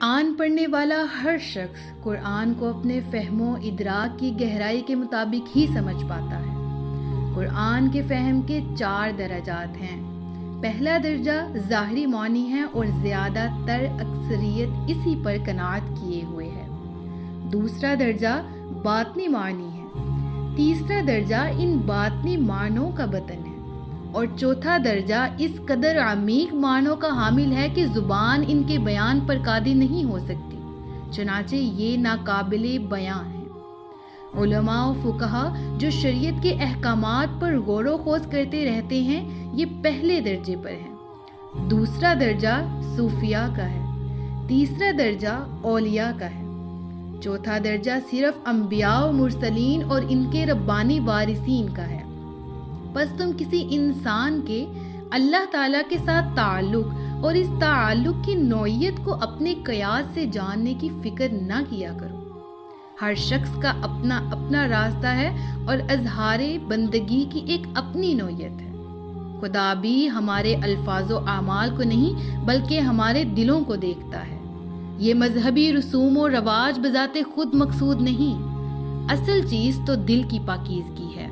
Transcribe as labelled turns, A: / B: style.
A: قرآن پڑھنے والا ہر شخص قرآن کو اپنے فہم و ادراک کی گہرائی کے مطابق ہی سمجھ پاتا ہے۔ قرآن کے فہم کے 4 درجات ہیں۔ پہلا درجہ ظاہری معنی ہے اور زیادہ تر اکثریت اسی پر قناعت کیے ہوئے ہے۔ دوسرا درجہ باطنی معنی ہے۔ تیسرا درجہ ان باطنی معنوں کا بطن ہے، اور چوتھا درجہ اس قدر عمیق معنوں کا حامل ہے کہ زبان ان کے بیان پر قادر نہیں ہو سکتی، چنانچہ یہ ناقابل بیان ہے۔ علماء و فقہا جو شریعت کے احکامات پر غور و خوض کرتے رہتے ہیں، یہ پہلے درجے پر ہیں۔ دوسرا درجہ صوفیاء کا ہے، تیسرا درجہ اولیاء کا ہے، چوتھا درجہ صرف انبیاء و مرسلین اور ان کے ربانی وارثین کا ہے۔ بس تم کسی انسان کے اللہ تعالیٰ کے ساتھ تعلق اور اس تعلق کی نوعیت کو اپنے قیاس سے جاننے کی فکر نہ کیا کرو۔ ہر شخص کا اپنا اپنا راستہ ہے اور اظہار بندگی کی ایک اپنی نوعیت ہے۔ خدا بھی ہمارے الفاظ و اعمال کو نہیں بلکہ ہمارے دلوں کو دیکھتا ہے۔ یہ مذہبی رسوم و رواج بذات خود مقصود نہیں، اصل چیز تو دل کی پاکیزگی ہے۔